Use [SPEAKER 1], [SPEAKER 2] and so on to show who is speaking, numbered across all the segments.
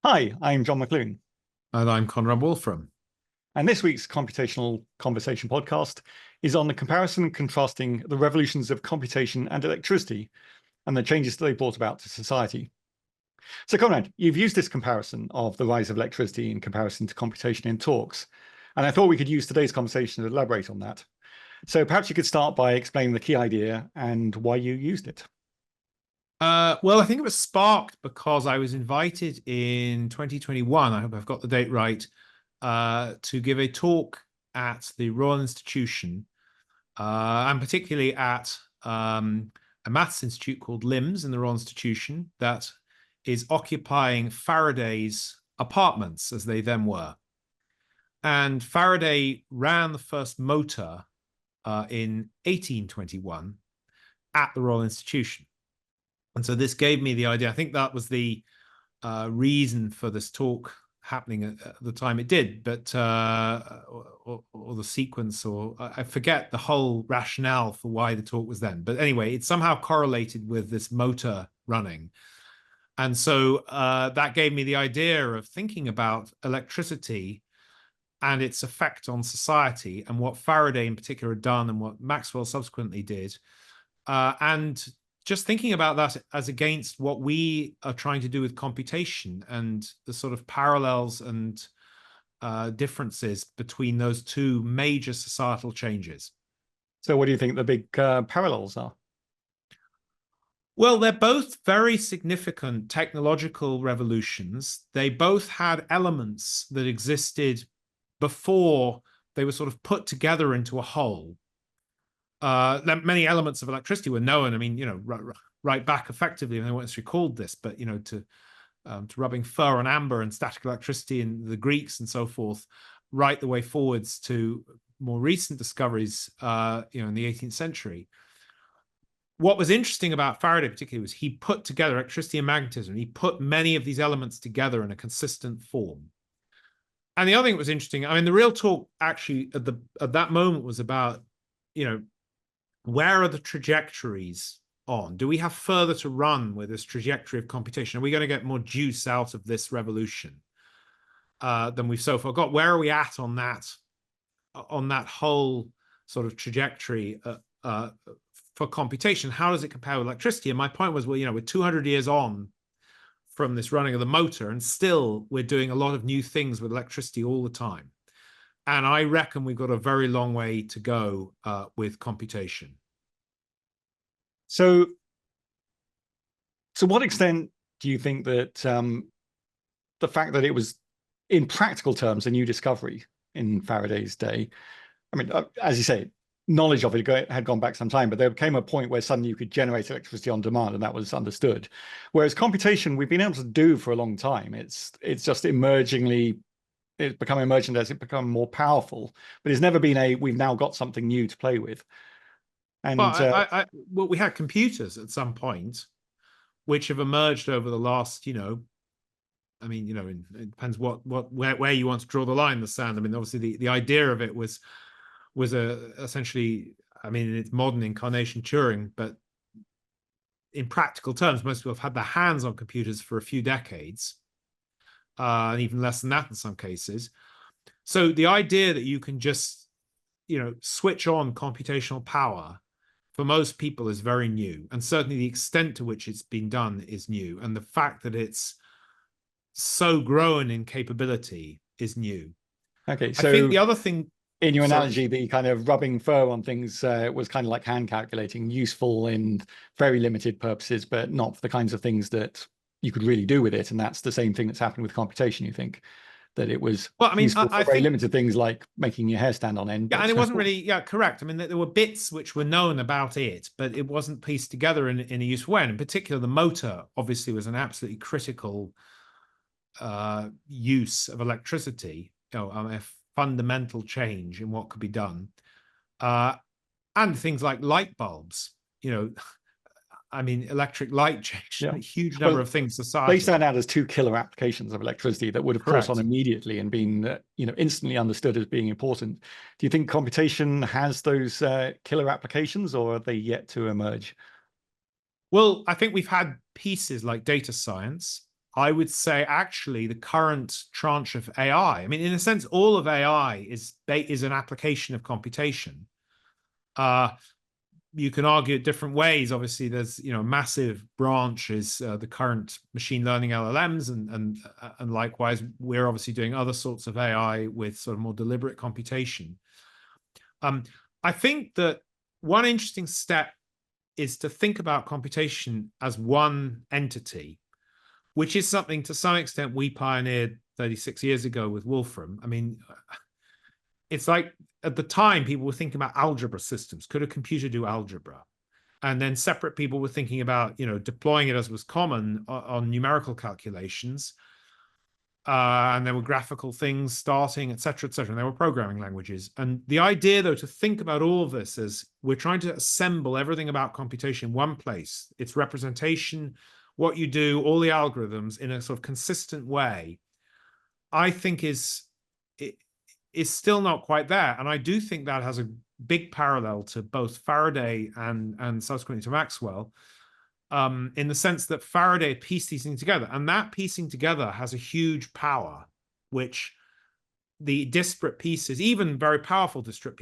[SPEAKER 1] Hi, I'm Jon McLoone,
[SPEAKER 2] And I'm Conrad Wolfram.
[SPEAKER 1] and this week's Computational Conversation podcast is on the comparison and contrasting the revolutions of computation and electricity and the changes they brought about to society. So, Conrad, you've used this comparison of the rise of electricity in comparison to computation in talks, and I thought we could use today's conversation to elaborate on that. So, perhaps you could start by explaining the key idea and why you used it.
[SPEAKER 2] Well, I think it was sparked because I was invited in 2021, I hope I've got the date right, to give a talk at the Royal Institution, and particularly at a maths institute called LIMS in the Royal Institution that is occupying Faraday's apartments, as they then were. And Faraday ran the first motor in 1821 at the Royal Institution. And so this gave me the idea. I think that was the reason for this talk happening at the time it did, but or the sequence, or I forget the whole rationale for why the talk was then. But anyway, it somehow correlated with this motor running. And so that gave me the idea of thinking about electricity and its effect on society and what Faraday in particular had done and what Maxwell subsequently did. And just thinking about that as against what we are trying to do with computation and the sort of parallels and differences between those two major societal changes.
[SPEAKER 1] So, what do you think the big parallels are?
[SPEAKER 2] Well, they're both very significant technological revolutions. They both had elements that existed before they were sort of put together into a whole. Many elements of electricity were known. I mean, right back effectively, I don't know what it's called this, but to rubbing fur on amber and static electricity and the Greeks and so forth, right the way forwards to more recent discoveries, in the 18th century. What was interesting about Faraday particularly was he put together electricity and magnetism. He put many of these elements together in a consistent form. And the other thing that was interesting, I mean, the real talk actually at that moment was about, where are the trajectories on? Do we have further to run with this trajectory of computation? Are we going to get more juice out of this revolution than we've so far got? Where are we at on that whole sort of trajectory for computation? How does it compare with electricity? And my point was, well, we're 200 years on from this running of the motor, and still we're doing a lot of new things with electricity all the time. And I reckon we've got a very long way to go with computation.
[SPEAKER 1] So, to what extent do you think that the fact that it was, in practical terms, a new discovery in Faraday's day? I mean, as you say, knowledge of it had gone back some time, but there came a point where suddenly you could generate electricity on demand, and that was understood. Whereas computation, we've been able to do for a long time. It's just it's become emergent as it become more powerful, but it's never been we've now got something new to play with. And
[SPEAKER 2] Well, we had computers at some point, which have emerged over the last, I mean, it depends where you want to draw the line in the sand. I mean, obviously the idea of it was essentially, I mean, in its modern incarnation, Turing, but in practical terms, most people have had their hands on computers for a few decades, and even less than that in some cases. So the idea that you can just, switch on computational power for most people is very new, and certainly the extent to which it's been done is new, and the fact that it's so grown in capability is new.
[SPEAKER 1] okay, so
[SPEAKER 2] I think the other thing,
[SPEAKER 1] in your
[SPEAKER 2] sorry,
[SPEAKER 1] analogy, the kind of rubbing fur on things was kind of like hand calculating, useful in very limited purposes, but not for the kinds of things that you could really do with it. And that's the same thing that's happened with computation, you think? That it was
[SPEAKER 2] well, I mean,
[SPEAKER 1] useful
[SPEAKER 2] I
[SPEAKER 1] for very
[SPEAKER 2] think,
[SPEAKER 1] limited things like making your hair stand on end.
[SPEAKER 2] yeah, and
[SPEAKER 1] But
[SPEAKER 2] it wasn't really, yeah, correct. I mean, there were bits which were known about it, but it wasn't pieced together in a useful way. And in particular, the motor obviously was an absolutely critical use of electricity, a fundamental change in what could be done. And things like light bulbs, I mean, electric light changed
[SPEAKER 1] yeah,
[SPEAKER 2] a huge number
[SPEAKER 1] well,
[SPEAKER 2] of things
[SPEAKER 1] they stand
[SPEAKER 2] societally.
[SPEAKER 1] out as two killer applications of electricity that would have caught on
[SPEAKER 2] Correct.
[SPEAKER 1] immediately and been, instantly understood as being important. Do you think computation has those killer applications, or are they yet to emerge?
[SPEAKER 2] Well, I think we've had pieces like data science. I would say actually the current tranche of AI. I mean, in a sense, all of AI is an application of computation. You can argue it different ways. Obviously, there's massive branch is the current machine learning LLMs, and likewise, we're obviously doing other sorts of AI with sort of more deliberate computation. I think that one interesting step is to think about computation as one entity, which is something to some extent we pioneered 36 years ago with Wolfram. I mean, it's like at the time people were thinking about algebra systems. Could a computer do algebra? And then separate people were thinking about deploying it as was common on numerical calculations. And there were graphical things starting, et cetera, and there were programming languages. And the idea, though, to think about all of this is we're trying to assemble everything about computation in one place. Its representation, what you do, all the algorithms in a sort of consistent way, I think is still not quite there. And I do think that has a big parallel to both Faraday and subsequently to Maxwell, in the sense that Faraday pieced these things together. And that piecing together has a huge power, which the disparate pieces, even very powerful disparate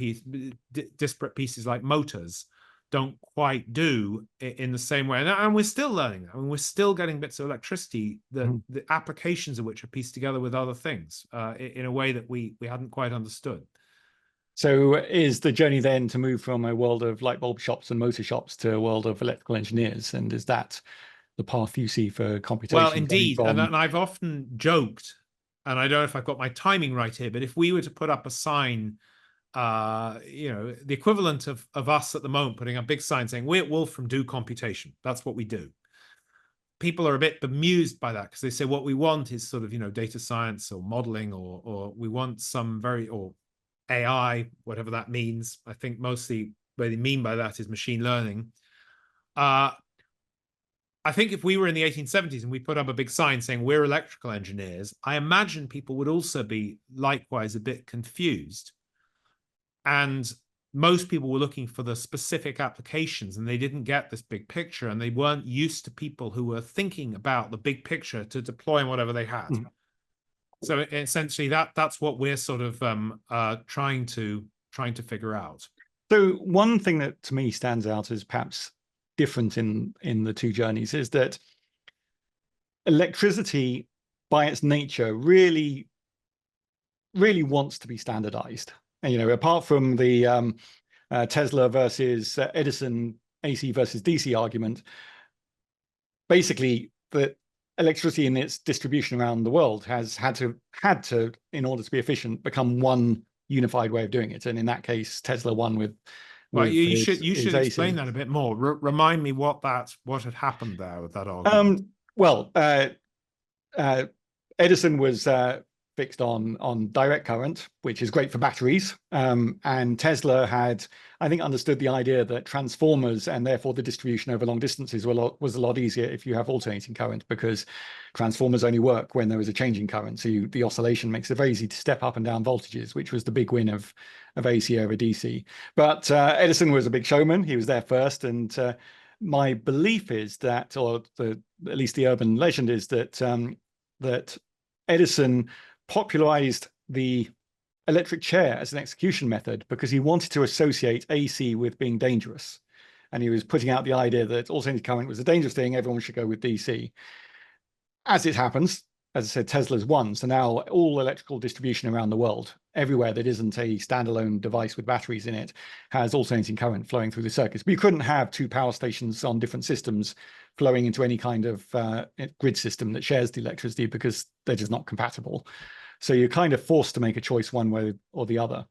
[SPEAKER 2] pieces like motors, don't quite do in the same way. And we're still learning that. I mean, we're still getting bits of electricity, the applications of which are pieced together with other things in a way that we hadn't quite understood.
[SPEAKER 1] So is the journey then to move from a world of light bulb shops and motor shops to a world of electrical engineers? And is that the path you see for computation?
[SPEAKER 2] Well, indeed. And I've often joked, and I don't know if I've got my timing right here, but if we were to put up a sign, the equivalent of us at the moment putting a big sign saying, "We at Wolfram do computation." That's what we do. People are a bit bemused by that because they say what we want is sort of, data science or modeling, or we want some or AI, whatever that means. I think mostly what they mean by that is machine learning. I think if we were in the 1870s and we put up a big sign saying we're electrical engineers, I imagine people would also be likewise a bit confused. And most people were looking for the specific applications and they didn't get this big picture, and they weren't used to people who were thinking about the big picture to deploy in whatever they had. So essentially that's what we're sort of trying to figure out.
[SPEAKER 1] So one thing that to me stands out as perhaps different in the two journeys is that electricity by its nature really wants to be standardized. And, apart from the Tesla versus Edison AC versus DC argument, basically the electricity in its distribution around the world has had to, in order to be efficient, become one unified way of doing it. And in that case, Tesla won with
[SPEAKER 2] well, you should explain that a bit more. Remind me what had happened there with that argument.
[SPEAKER 1] Well, Edison was fixed on direct current, which is great for batteries. And Tesla had, I think, understood the idea that transformers and therefore the distribution over long distances was a lot easier if you have alternating current, because transformers only work when there is a change in current. So the oscillation makes it very easy to step up and down voltages, which was the big win of AC over DC. But Edison was a big showman. He was there first. And my belief is that, or at least the urban legend is that, that Edison popularized the electric chair as an execution method because he wanted to associate AC with being dangerous. And he was putting out the idea that alternating current was a dangerous thing, everyone should go with DC. As it happens, as I said, Tesla's won. So now all electrical distribution around the world, everywhere that isn't a standalone device with batteries in it, has alternating current flowing through the circuits. But you couldn't have two power stations on different systems flowing into any kind of grid system that shares the electricity because they're just not compatible. So you're kind of forced to make a choice one way or the other.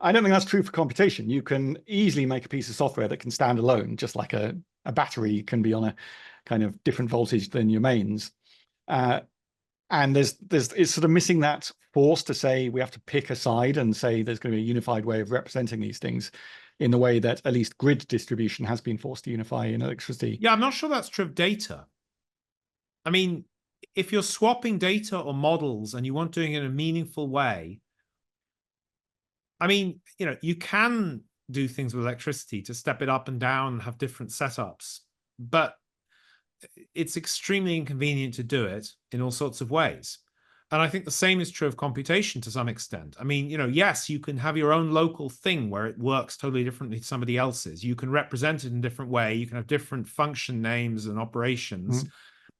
[SPEAKER 1] I don't think that's true for computation. You can easily make a piece of software that can stand alone, just like a battery can be on a kind of different voltage than your mains. And it's sort of missing that force to say we have to pick a side and say there's going to be a unified way of representing these things in the way that at least grid distribution has been forced to unify in electricity.
[SPEAKER 2] Yeah, I'm not sure that's true of data. I mean, if you're swapping data or models and you want doing it in a meaningful way, I mean, you can do things with electricity to step it up and down and have different setups. But it's extremely inconvenient to do it in all sorts of ways. And I think the same is true of computation to some extent. I mean, yes, you can have your own local thing where it works totally differently to somebody else's. You can represent it in a different way. You can have different function names and operations.
[SPEAKER 1] Mm.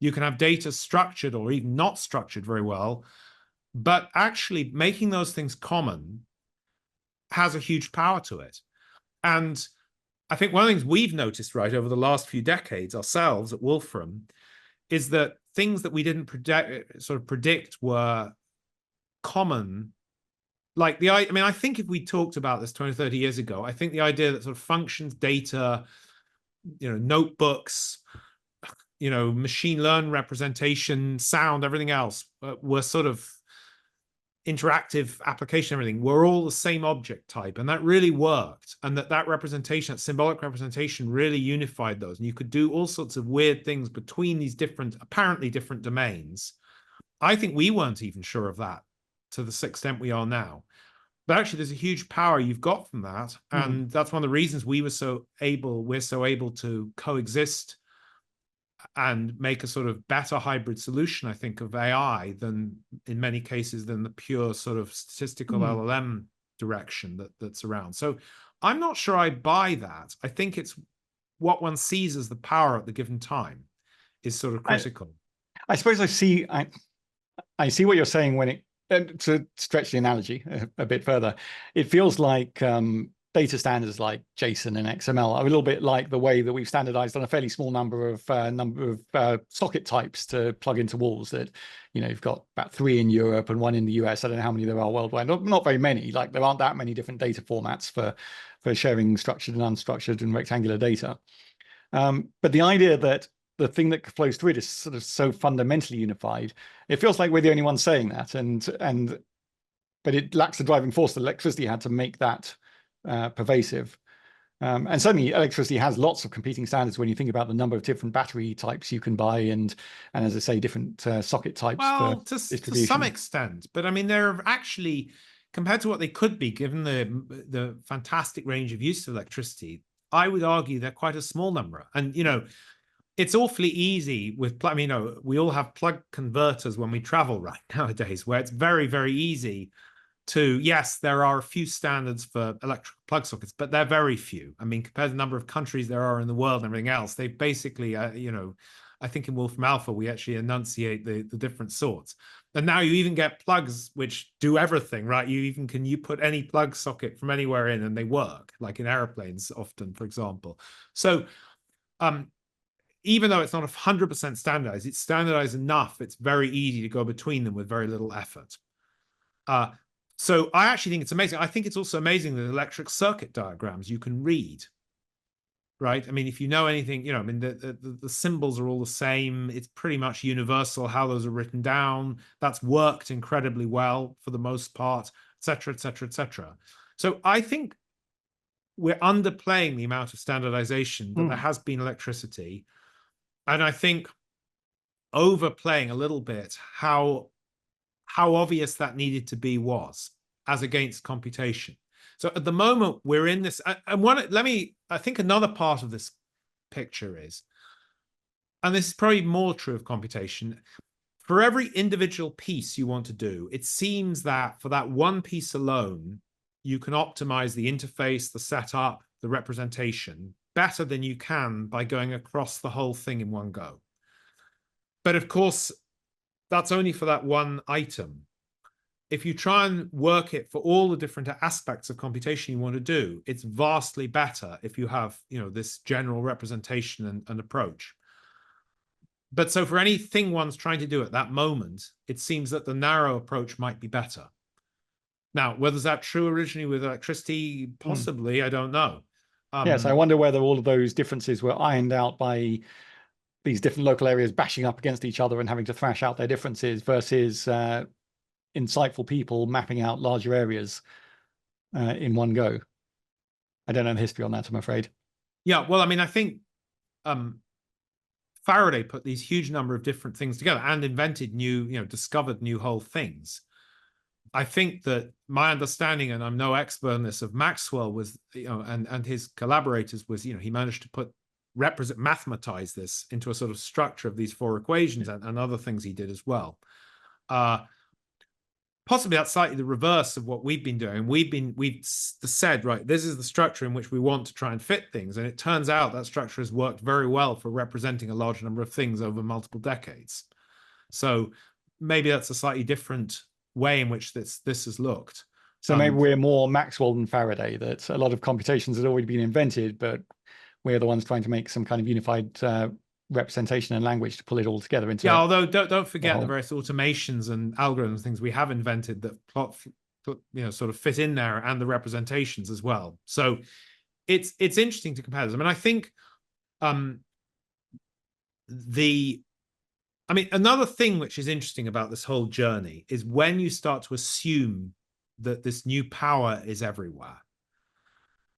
[SPEAKER 2] You can have data structured or even not structured very well. But actually making those things common has a huge power to it. And I think one of the things we've noticed, right, over the last few decades ourselves at Wolfram is that things that we didn't predict were common. Like I think if we talked about this 20, 30 years ago, I think the idea that sort of functions, data, notebooks, machine learning representation, sound, everything else were sort of interactive application, everything, we're all the same object type. And that really worked. And that representation, that symbolic representation really unified those. And you could do all sorts of weird things between these apparently different domains. I think we weren't even sure of that to the extent we are now. But actually, there's a huge power you've got from that. And that's one of the reasons we're so able to coexist and make a sort of better hybrid solution, I think, of AI than in many cases than the pure sort of statistical LLM direction that's around. So I'm not sure I buy that. I think it's what one sees as the power at the given time is sort of critical.
[SPEAKER 1] I suppose I see what you're saying when to stretch the analogy a bit further. It feels like data standards like JSON and XML are a little bit like the way that we've standardized on a fairly small number of socket types to plug into walls. That you've got about 3 in Europe and 1 in the US. I don't know how many there are worldwide. Not very many. Like there aren't that many different data formats for sharing structured and unstructured and rectangular data. But the idea that the thing that flows through it is sort of so fundamentally unified, it feels like we're the only ones saying that, but it lacks the driving force that electricity had to make that pervasive. And certainly electricity has lots of competing standards when you think about the number of different battery types you can buy and as I say, different socket types for distribution.
[SPEAKER 2] To some extent, but I mean, they're actually, compared to what they could be, given the fantastic range of use of electricity, I would argue they're quite a small number. And, it's awfully easy with, we all have plug converters when we travel right nowadays, where it's very, very easy to, yes, there are a few standards for electric plug sockets, but they're very few. I mean, compared to the number of countries there are in the world and everything else, they basically, I think in Wolfram Alpha, we actually enunciate the different sorts. And now you even get plugs which do everything, right? You put any plug socket from anywhere in and they work, like in airplanes often, for example. So, even though it's not 100% standardized, it's standardized enough. It's very easy to go between them with very little effort. So I actually think it's amazing. I think it's also amazing that electric circuit diagrams you can read, right? I mean, if you know anything, the symbols are all the same. It's pretty much universal how those are written down. That's worked incredibly well for the most part, et cetera, et cetera, et cetera. So I think we're underplaying the amount of standardization that there has been electricity. And I think overplaying a little bit how obvious that needed to be was as against computation. So at the moment we're in this, and I think another part of this picture is, and this is probably more true of computation, for every individual piece you want to do, it seems that for that one piece alone, you can optimize the interface, the setup, the representation better than you can by going across the whole thing in one go. But of course, that's only for that one item. If you try and work it for all the different aspects of computation you want to do, it's vastly better if you have, this general representation and approach. But so for anything one's trying to do at that moment, it seems that the narrow approach might be better. Now, whether that's true originally with electricity, possibly, I don't know.
[SPEAKER 1] Yes, I wonder whether all of those differences were ironed out by these different local areas bashing up against each other and having to thrash out their differences versus insightful people mapping out larger areas in one go. I don't know the history on that, I'm afraid.
[SPEAKER 2] Yeah, well, I mean, I think Faraday put these huge number of different things together and invented discovered new whole things. I think that my understanding, and I'm no expert in this, of Maxwell was, and his collaborators was, he managed to put mathematize this into a sort of structure of these four equations and other things he did as well. Possibly that's slightly the reverse of what we've been doing. We've said, right, this is the structure in which we want to try and fit things. And it turns out that structure has worked very well for representing a large number of things over multiple decades. So maybe that's a slightly different way in which this has looked.
[SPEAKER 1] So maybe we're more Maxwell than Faraday, that a lot of computations had already been invented, but we're the ones trying to make some kind of unified representation and language to pull it all together into.
[SPEAKER 2] Yeah, although don't forget the various automations and algorithms, things we have invented that sort of fit in there, and the representations as well. So it's interesting to compare this. I mean, I think another thing which is interesting about this whole journey is when you start to assume that this new power is everywhere.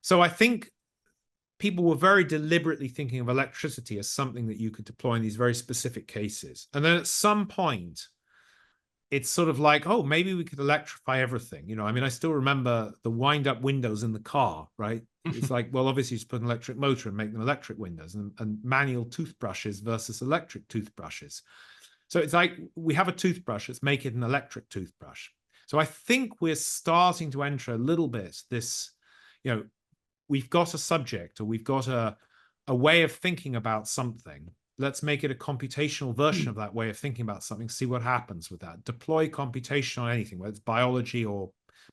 [SPEAKER 2] So I think people were very deliberately thinking of electricity as something that you could deploy in these very specific cases. And then at some point, it's sort of like, oh, maybe we could electrify everything. You know, I mean, I still remember the wind-up windows in the car, right? It's like, well, obviously, you just put an electric motor and make them electric windows, and manual toothbrushes versus electric toothbrushes. So it's like, we have a toothbrush, let's make it an electric toothbrush. So I think we're starting to enter a little bit this, we've got a subject, or we've got a way of thinking about something. Let's make it a computational version of that way of thinking about something, see what happens with that. Deploy computation on anything, whether it's biology or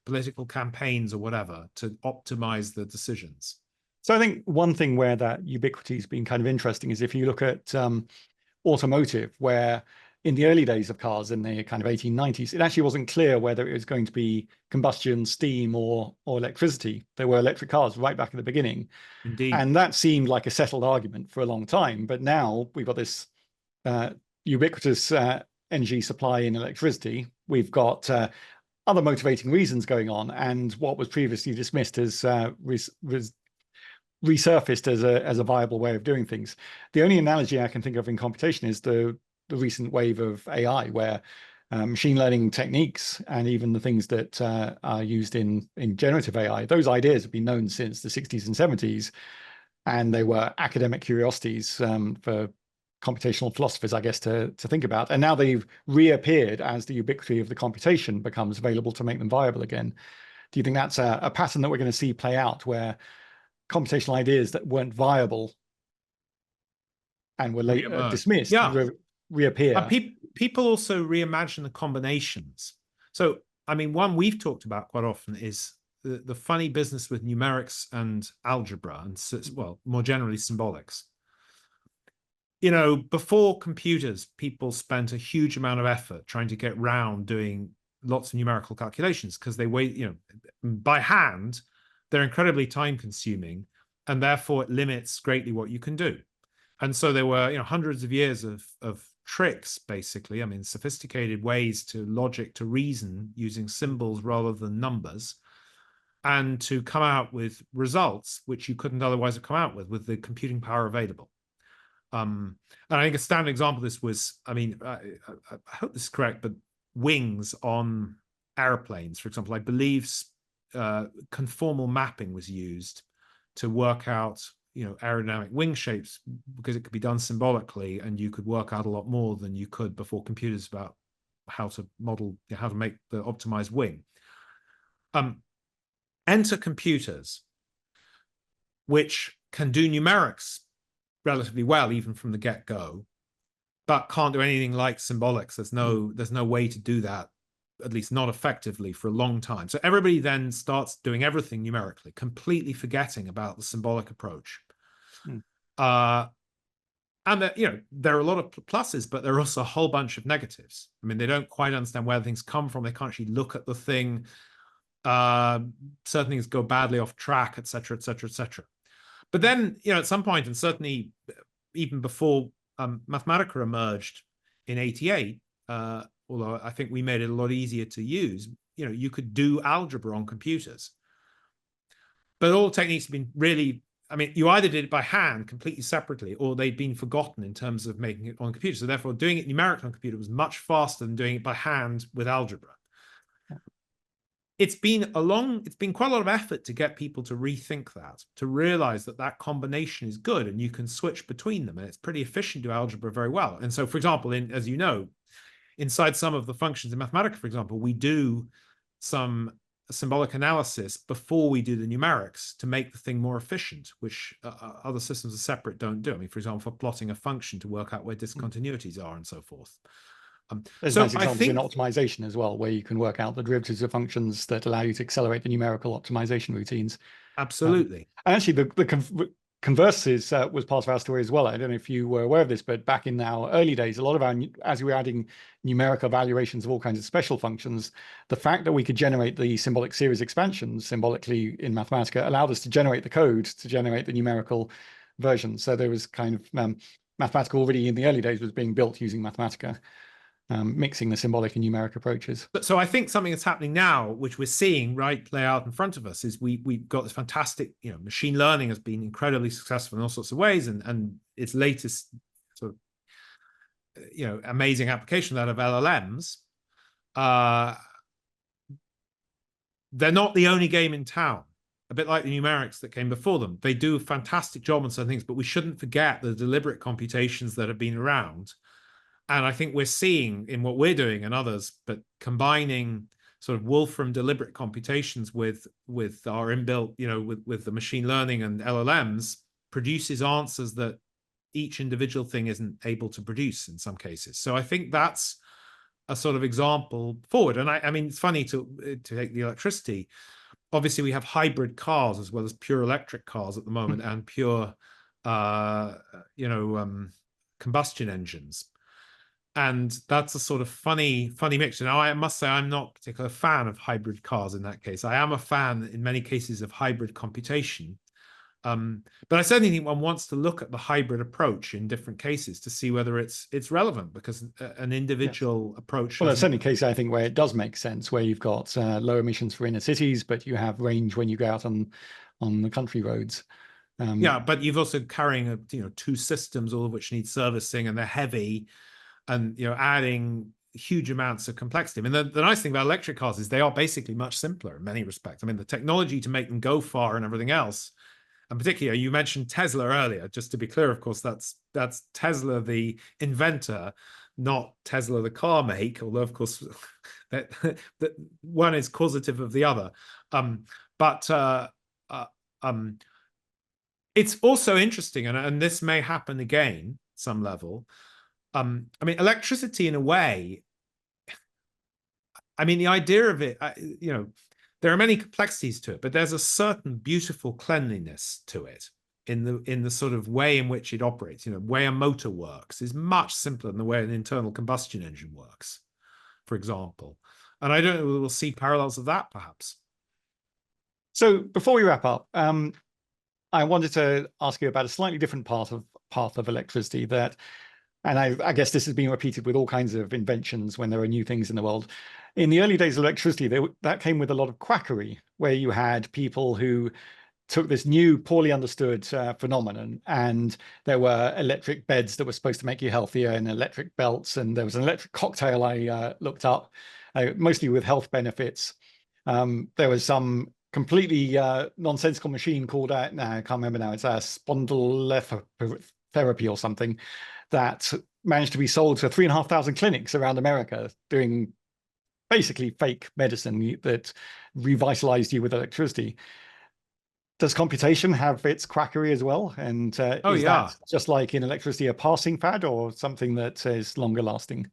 [SPEAKER 2] political campaigns or whatever, to optimize the decisions.
[SPEAKER 1] So I think one thing where that ubiquity has been kind of interesting is if you look at automotive, where in the early days of cars in the kind of 1890s, it actually wasn't clear whether it was going to be combustion, steam, or electricity. There were electric cars right back at the beginning.
[SPEAKER 2] Indeed.
[SPEAKER 1] And that seemed like a settled argument for a long time. But now we've got this ubiquitous energy supply in electricity. We've got other motivating reasons going on. And what was previously dismissed as resurfaced as a viable way of doing things. The only analogy I can think of in computation is the recent wave of AI, where machine learning techniques and even the things that are used in generative AI, those ideas have been known since the 60s and 70s, and they were academic curiosities for computational philosophers, I guess, to think about. And now they've reappeared as the ubiquity of the computation becomes available to make them viable again. Do you think that's a pattern that we're going to see play out, where computational ideas that weren't viable and were later dismissed reappear?
[SPEAKER 2] People also reimagine the combinations. So, I mean, one we've talked about quite often is the funny business with numerics and algebra, and, well, more generally symbolics. Before computers, people spent a huge amount of effort trying to get round doing lots of numerical calculations, because they by hand, they're incredibly time consuming, and therefore it limits greatly what you can do. And so there were hundreds of years of tricks, basically. I mean, sophisticated ways to reason using symbols rather than numbers, and to come out with results which you couldn't otherwise have come out with the computing power available. And I think a standard example of this was, I mean, I hope this is correct, but wings on airplanes, for example. I believe conformal mapping was used to work out aerodynamic wing shapes, because it could be done symbolically, and you could work out a lot more than you could before computers about how to model, how to make the optimized wing. Enter computers which can do numerics relatively well, even from the get-go, but can't do anything like symbolics. There's no way to do that, at least not effectively, for a long time. So everybody then starts doing everything numerically, completely forgetting about the symbolic approach. And there are a lot of pluses, but there are also a whole bunch of negatives. I mean, they don't quite understand where things come from. They can't actually look at the thing. Certain things go badly off track, et cetera, et cetera, et cetera. But then, at some point, and certainly even before Mathematica emerged in '88, although I think we made it a lot easier to use, you could do algebra on computers. But all techniques have been really, I mean, you either did it by hand completely separately, or they'd been forgotten in terms of making it on a computer. So therefore, doing it numerically on a computer was much faster than doing it by hand with algebra. it's been quite a lot of effort to get people to rethink that, to realize that that combination is good and you can switch between them, and it's pretty efficient to do algebra very well. And so, for example, as you know, inside some of the functions in Mathematica, for example, we do some symbolic analysis before we do the numerics to make the thing more efficient, which other systems are separate don't do. I mean, for example, for plotting a function to work out where discontinuities are and so forth.
[SPEAKER 1] There's
[SPEAKER 2] so
[SPEAKER 1] nice examples in optimization as well, where you can work out the derivatives of functions that allow you to accelerate the numerical optimization routines.
[SPEAKER 2] Absolutely.
[SPEAKER 1] And actually, the converses was part of our story as well. I don't know if you were aware of this, but back in our early days, a lot of as we were adding numeric evaluations of all kinds of special functions, the fact that we could generate the symbolic series expansions symbolically in Mathematica allowed us to generate the code to generate the numerical version. So there was kind of Mathematica already in the early days was being built using Mathematica. Mixing the symbolic and numeric approaches.
[SPEAKER 2] So I think something that's happening now, which we're seeing right play out in front of us, is we've got this fantastic, machine learning has been incredibly successful in all sorts of ways, and its latest sort of amazing application, that of LLMs, they're not the only game in town. A bit like the numerics that came before them. They do a fantastic job on some things, but we shouldn't forget the deliberate computations that have been around. And I think we're seeing in what we're doing and others, but combining sort of Wolfram deliberate computations with our inbuilt, with the machine learning and LLMs, produces answers that each individual thing isn't able to produce in some cases. So I think that's a sort of example forward. And I mean, it's funny to take the electricity. Obviously, we have hybrid cars as well as pure electric cars at the moment, and pure, combustion engines. And that's a sort of funny mix. Now, I must say, I'm not a particular fan of hybrid cars in that case. I am a fan, in many cases, of hybrid computation. But I certainly think one wants to look at the hybrid approach in different cases to see whether it's relevant, because an individual approach.
[SPEAKER 1] Well, there's certainly cases, I think, where it does make sense, where you've got low emissions for inner cities, but you have range when you go out on the country roads.
[SPEAKER 2] Yeah, but you've also carrying two systems, all of which need servicing, and they're heavy. And adding huge amounts of complexity. I mean, the nice thing about electric cars is they are basically much simpler in many respects. I mean, the technology to make them go far and everything else, and particularly you mentioned Tesla earlier. Just to be clear, of course, that's Tesla the inventor, not Tesla the car make. Although, of course, that one is causative of the other. It's also interesting, and this may happen again some level. I mean, electricity in a way, I mean, the idea of it, there are many complexities to it, but there's a certain beautiful cleanliness to it in the sort of way in which it operates. Way a motor works is much simpler than the way an internal combustion engine works, for example. And I don't know, we'll see parallels of that perhaps.
[SPEAKER 1] So before we wrap up, I wanted to ask you about a slightly different path of electricity that. And I guess this has been repeated with all kinds of inventions when there are new things in the world. In the early days of electricity, that came with a lot of quackery, where you had people who took this new, poorly understood phenomenon, and there were electric beds that were supposed to make you healthier, and electric belts, and there was an electric cocktail I looked up, mostly with health benefits. There was some completely nonsensical machine called, I can't remember now, it's a spondylometaphy or something, that managed to be sold to 3,500 clinics around America, doing basically fake medicine that revitalized you with electricity. Does computation have its quackery as well? And is that just like in electricity a passing fad, or something that is longer lasting?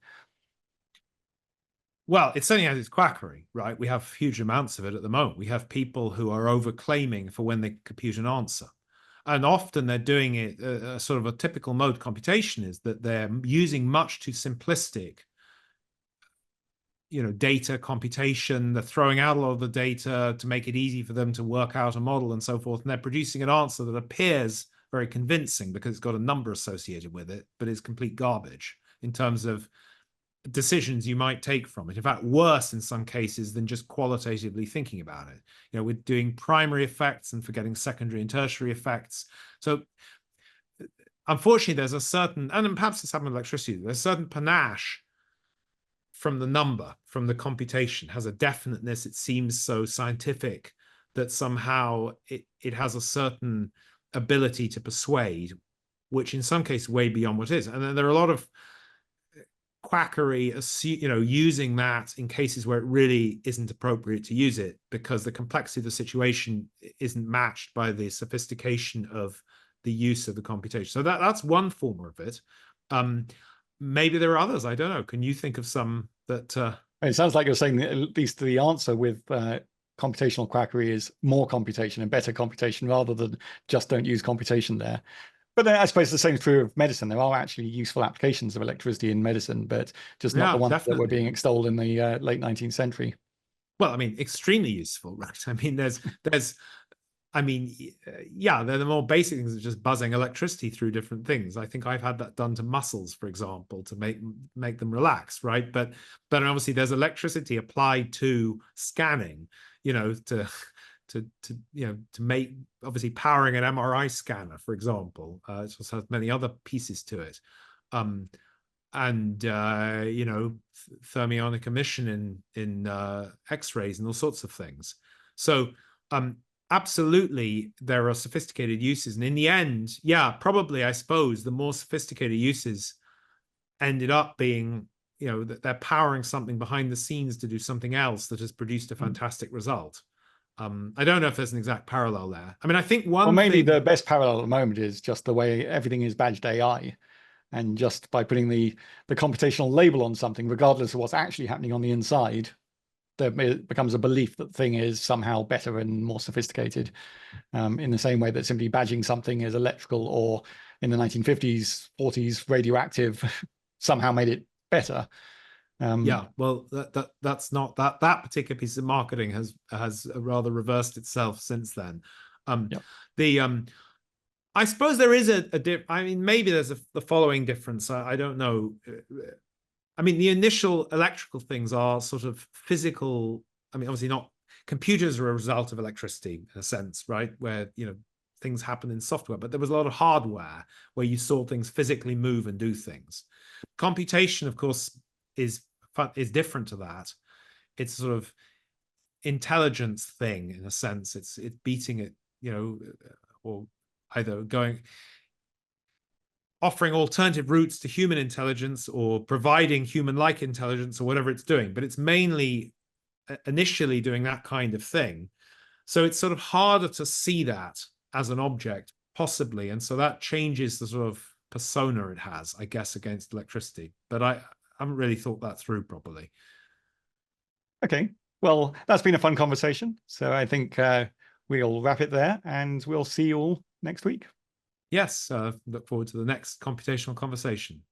[SPEAKER 2] Well, it certainly has its quackery, right? We have huge amounts of it at the moment. We have people who are over-claiming for when they compute an answer. And often they're doing it, sort of a typical mode computation is that they're using much too simplistic, data computation. They're throwing out a lot of the data to make it easy for them to work out a model and so forth. And they're producing an answer that appears very convincing because it's got a number associated with it, but is complete garbage in terms of decisions you might take from it. In fact, worse in some cases than just qualitatively thinking about it. We're doing primary effects and forgetting secondary and tertiary effects. So unfortunately, there's a certain, and perhaps it's happened with electricity, there's a certain panache from the number, from the computation, has a definiteness. It seems so scientific that somehow it has a certain ability to persuade, which in some cases way beyond what it is. And then there are a lot of quackery, using that in cases where it really isn't appropriate to use it because the complexity of the situation isn't matched by the sophistication of the use of the computation. So that's one form of it. Maybe there are others. I don't know. Can you think of some that?
[SPEAKER 1] It sounds like you're saying that at least the answer with computational quackery is more computation and better computation rather than just don't use computation there. But then I suppose the same is true of medicine. There are actually useful applications of electricity in medicine, but just not the ones that were being extolled in the late 19th century.
[SPEAKER 2] Well, I mean, extremely useful, right? I mean, they're the more basic things of just buzzing electricity through different things. I think I've had that done to muscles, for example, to make them relax, right? But obviously there's electricity applied to scanning, to make, obviously powering an MRI scanner, for example. It also has many other pieces to it. Thermionic emission in X-rays and all sorts of things. So absolutely, there are sophisticated uses. And in the end, probably, I suppose, the more sophisticated uses ended up being, that they're powering something behind the scenes to do something else that has produced a fantastic result. I don't know if there's an exact parallel there. I mean, I think
[SPEAKER 1] maybe the best parallel at the moment is just the way everything is badged AI. And just by putting the computational label on something, regardless of what's actually happening on the inside, there becomes a belief that the thing is somehow better and more sophisticated, in the same way that simply badging something as electrical or in the 1950s, 40s, radioactive somehow made it better.
[SPEAKER 2] Well, that's not that particular piece of marketing has rather reversed itself since then. I suppose there is maybe there's the following difference. I don't know. I mean, the initial electrical things are sort of physical. I mean, obviously not. Computers are a result of electricity in a sense, right? Where, things happen in software, but there was a lot of hardware where you saw things physically move and do things. Computation, of course, is different to that. It's a sort of intelligence thing in a sense. It's beating it, or either offering alternative routes to human intelligence or providing human-like intelligence or whatever it's doing. But it's mainly initially doing that kind of thing. So it's sort of harder to see that as an object, possibly. And so that changes the sort of persona it has, I guess, against electricity. But I haven't really thought that through properly.
[SPEAKER 1] Okay. Well, that's been a fun conversation. So I think we'll wrap it there and we'll see you all next week.
[SPEAKER 2] Yes, look forward to the next computational conversation.